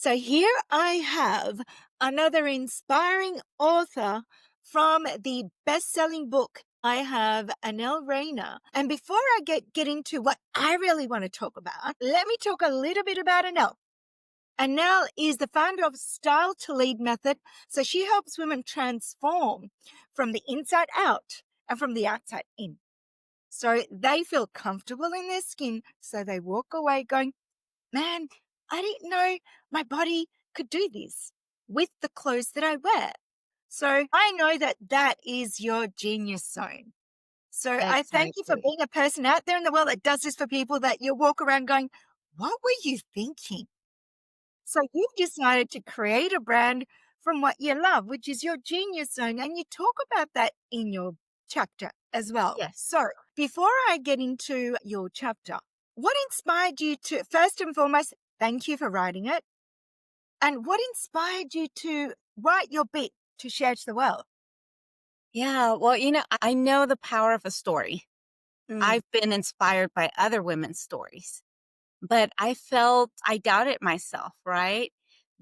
So here I have another inspiring author from the best-selling book. I have Anel Reyna. And before I get into what I really want to talk about, let me talk a little bit about Anel. Anel is the founder of Style to Lead method. So she helps women transform from the inside out and from the outside in. So they feel comfortable in their skin. So they walk away going, man, I didn't know my body could do this with the clothes that I wear. So I know that that is your genius zone. So I thank you for Exactly. being a person out there in the world that does this for people, that you walk around going, what were you thinking? So you've decided to create a brand from what you love, which is your genius zone. And you talk about that in your chapter as well. Yes. So before I get into your chapter, what inspired you to, first and foremost, thank you for writing it. And what inspired you to write your bit to share to the world? Yeah. Well, I know the power of a story. Mm, I've been inspired by other women's stories, but I doubted myself, right?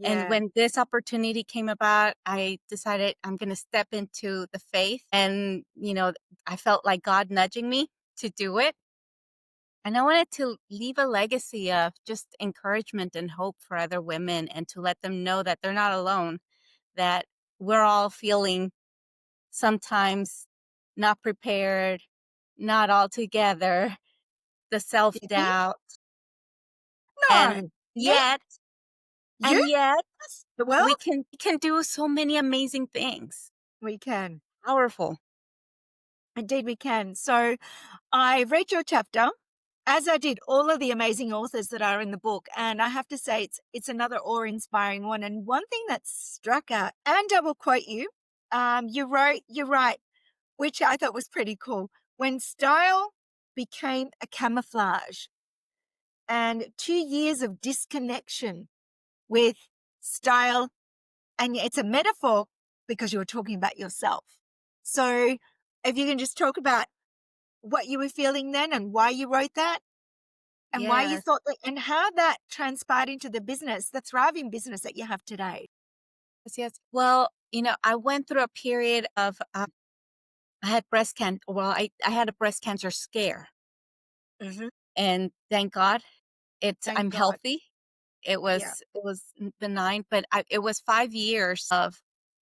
And yeah. when this opportunity came about, I decided I'm going to step into the faith. And, I felt like God nudging me to do it. And I wanted to leave a legacy of just encouragement and hope for other women and to let them know that they're not alone, that we're all feeling sometimes not prepared, not all together, the You think? self-doubt. And No. Yeah. yet, You? and yet The we world? can do so many amazing things. We can. Powerful. Indeed, we can. So I read your chapter, as I did all of the amazing authors that are in the book. And I have to say, it's another awe-inspiring one. And one thing that struck out, and I will quote you, you wrote, you're right, which I thought was pretty cool. When style became a camouflage and 2 years of disconnection with style, and it's a metaphor because you were talking about yourself. So if you can just talk about what you were feeling then and why you wrote that and why you Yes. thought that and how that transpired into the business, the thriving business that you have today. Yes, yes. Well, I went through a period of I had breast cancer. Well, I had a breast cancer scare, Hmm. and thank God, Thank I'm God. healthy. Yeah. It was benign, but it was 5 years of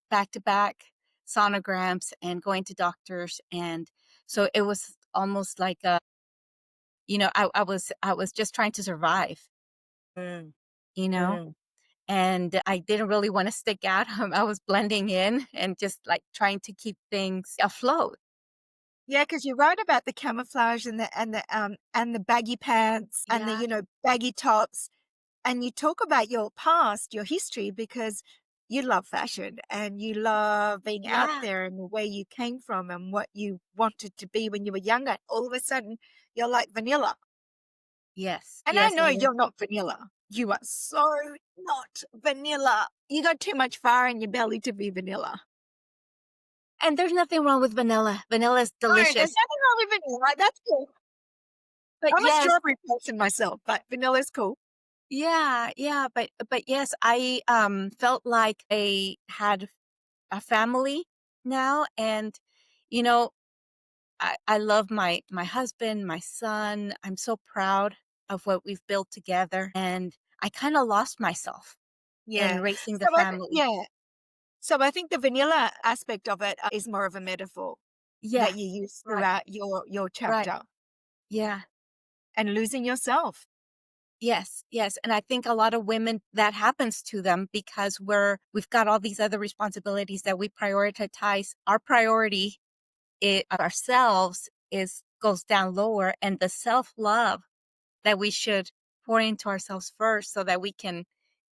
back to back sonograms and going to doctors, and so it was almost like I was just trying to survive, Mm, you know. mm. And I didn't really want to stick out. I was blending in and just like trying to keep things afloat. Yeah, because you wrote about the camouflage and the baggy pants and the Yeah. baggy tops, and you talk about your past, your history, because you love fashion and you love being out Yeah. there and where you came from and what you wanted to be when you were younger. All of a sudden, you're like vanilla. Yes. And I Yes. know you're not vanilla. You are so not vanilla. You got too much fire in your belly to be vanilla. And there's nothing wrong with vanilla. Vanilla is No, there's delicious. nothing wrong with vanilla. That's cool. But I'm a yes, strawberry person myself, but vanilla's cool. yeah, yeah, but yes, I felt like I had a family now, and you know, I love my husband, my son. I'm so proud of what we've built together, and I kind of lost myself in Yeah. raising So the family. yeah. So I think the vanilla aspect of it is more of a metaphor Yeah, that you use right, throughout your right. chapter, Yeah. and losing yourself. Yes, yes, and I think a lot of women that happens to them because we've got all these other responsibilities that we prioritize. Our priority ourselves is goes down lower, and the self-love that we should pour into ourselves first so that we can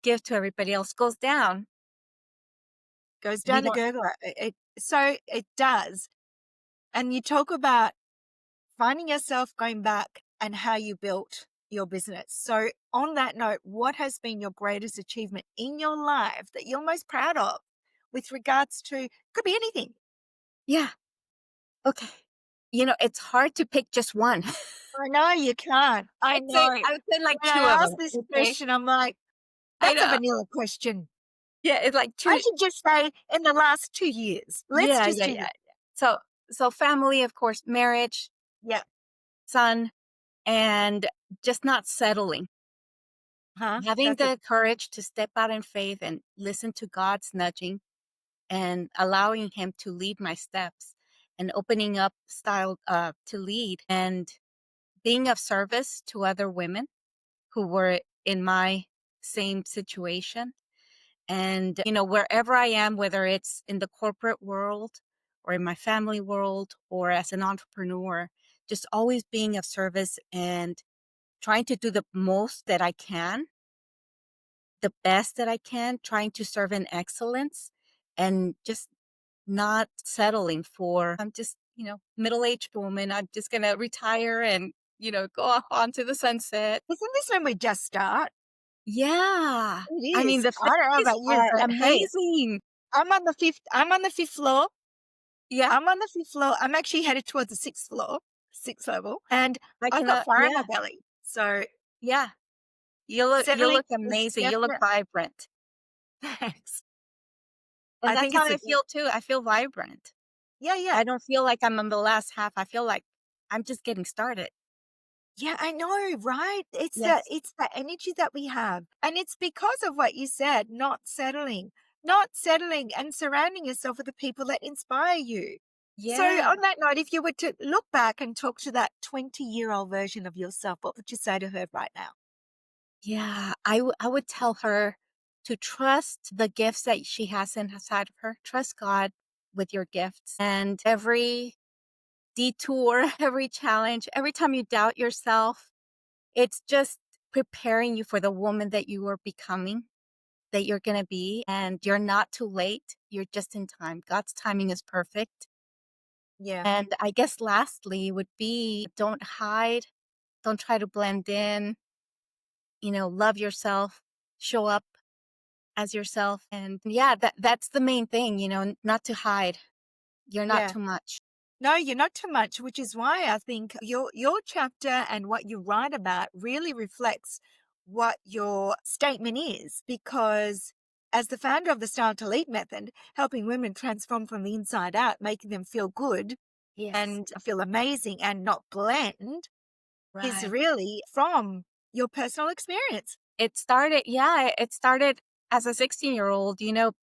give to everybody else goes down. Goes We down the don't. gurgler. So it does. And you talk about finding yourself going back and how you built your business. So on that note, what has been your greatest achievement in your life that you're most proud of with regards to, could be anything. Yeah, okay. It's hard to pick just one. I know you can't. I know. I would say like When I 2 of ask them, this okay? question, I'm like, I That's a know. vanilla question. Yeah, it's like I 2. should just say in the last 2 years. Let's Yeah, just yeah, do yeah, that. yeah. So family, of course, marriage, Yeah. son, and just not settling. Huh? Having That's a the courage to step out in faith and listen to God's nudging and allowing him to lead my steps and opening up style to lead and being of service to other women who were in my same situation. And, wherever I am, whether it's in the corporate world or in my family world or as an entrepreneur, just always being of service and trying to do the most that I can, the best that I can, trying to serve in excellence and just not settling for, I'm just, middle-aged woman. I'm just going to retire and, go off onto the sunset. isn't this when we just start? Yeah. It I mean, is. the I don't know faces about you, are but hey, amazing. I'm on the 5th floor. Yeah. I'm on the 5th floor. I'm actually headed towards the 6th floor, 6th level, and I I've got cannot, fire in my yeah. belly. So Yeah. You settling look is amazing. You look definite. vibrant. Thanks. And I that's think how it's a I feel too. I feel vibrant. yeah, yeah. I don't feel like I'm on the last half. I feel like I'm just getting started. Yeah, I know, right? It's the Yes. it's the energy that we have. And it's because of what you said, not settling. Not settling and surrounding yourself with the people that inspire you. So Yeah. on that note, if you were to look back and talk to that 20-year-old version of yourself, what would you say to her right now? Yeah. I would tell her to trust the gifts that she has inside of her. Trust God with your gifts. And every detour, every challenge, every time you doubt yourself, it's just preparing you for the woman that you are becoming, that you're going to be. And you're not too late. You're just in time. God's timing is perfect. Yeah. And I guess lastly would be don't hide, don't try to blend in, love yourself, show up as yourself. And yeah, that's the main thing, not to hide. You're not Yeah. too much. No, you're not too much, which is why I think your chapter and what you write about really reflects what your statement is. Because as the founder of the Style to Lead method, helping women transform from the inside out, making them feel good Yes. and feel amazing and not blend, is Right. really from your personal experience. It started as a 16-year-old,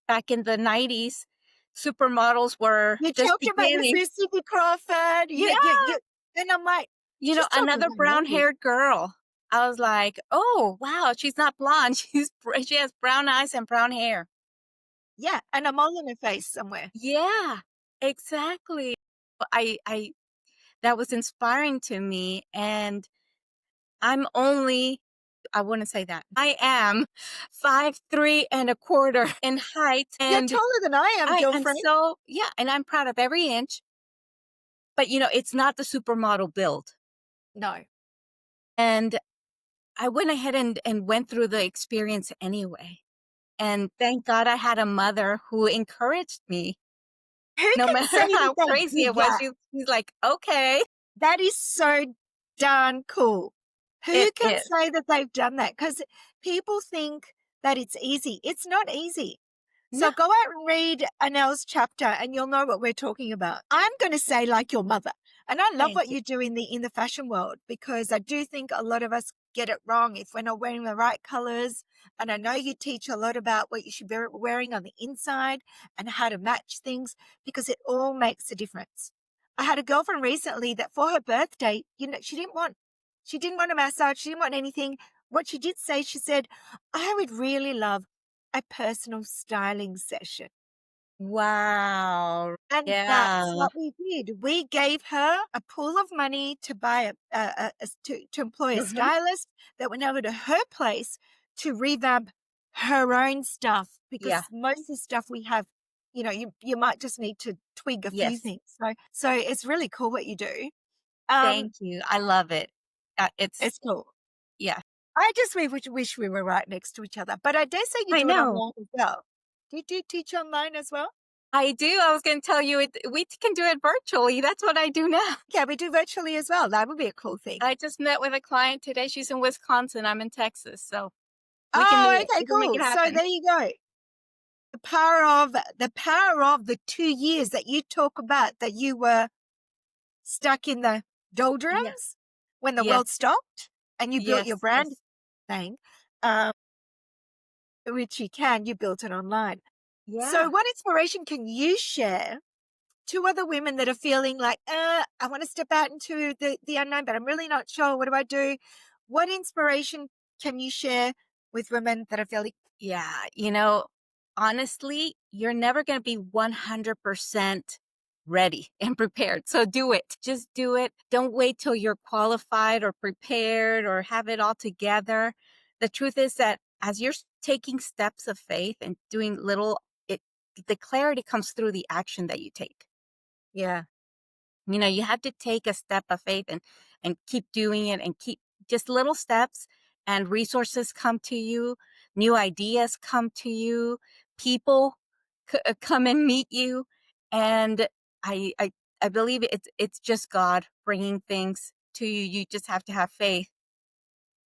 back in the 90s. Supermodels were You just talked about beginning. Mrs. Cindy Crawford. Yeah. And I'm like, she's talking Another about brown me. haired girl. I was like, oh, wow, she's not blonde. She has brown eyes and brown hair. Yeah, and a mole in her face somewhere. Yeah, exactly. I that was inspiring to me. And I wouldn't say that. I am 5'3 1/4" in height. You're And taller than I am, I am girlfriend. so, yeah, and I'm proud of every inch, but it's not the supermodel build. No. And I went ahead and went through the experience anyway. And thank God I had a mother who encouraged me. Who No can say matter that how they crazy did it was, that? she's like, okay, That is so darn cool. Who it can is. say that they've done that? Because people think that it's easy. It's not easy. No, So go out and read Anel's chapter and you'll know what we're talking about. I'm going to say like your mother. And I love thank what you. you do in the fashion world, because I do think a lot of us get it wrong if we're not wearing the right colors. And I know you teach a lot about what you should be wearing on the inside and how to match things, because it all makes a difference. I had a girlfriend recently that for her birthday, she didn't want a massage. She didn't want anything. What she did say, she said, I would really love a personal styling session. Wow. And that's Yeah. what we did. We gave her a pool of money to buy to employ a Hmm. stylist that went over to her place to revamp her own stuff, Yeah. because most of the stuff we have, you might just need to twig a few Yes. things. So it's really cool what you do. Um, Thank you. I love it. it's cool. Yeah, I just wish we were right next to each other, but I dare say you I do it know. online as well. Do you teach online as well? I do. I was going to tell you we can do it virtually. That's what I do now. Yeah, we do virtually as well. That would be a cool thing. I just met with a client today. She's in Wisconsin. I'm in Texas. So We can do Oh, it. okay, We can make cool. it So happen. there you go. The power of the 2 years that you talk about that you were stuck in the Yeah. doldrums when the Yes. world stopped and you built your Yes. brand Yes. thing, which you built it online. So Yeah. what inspiration can you share to other women that are feeling like, I want to step out into the unknown, but I'm really not sure. What do I do? What inspiration can you share with women that are feeling, Yeah. Honestly, you're never going to be 100% ready and prepared. So do it. Just do it. Don't wait till you're qualified or prepared or have it all together. The truth is that as you're taking steps of faith and doing it, the clarity comes through the action that you take. yeah, You have to take a step of faith and keep doing it and keep just little steps, and resources come to you, new ideas come to you, people come and meet you, and I believe it's just God bringing things to you. You just have to have faith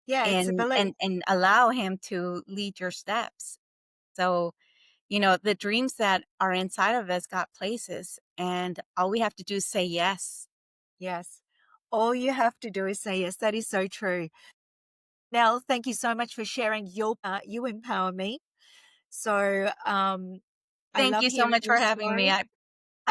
yeah, it's a and belief. and allow him to lead your steps. So, the dreams that are inside of us got places, and all we have to do is say yes. Yes. All you have to do is say yes. That is so true. Nell, thank you so much for sharing your part. You empower me. So I Thank love you so hearing much your for having me. story.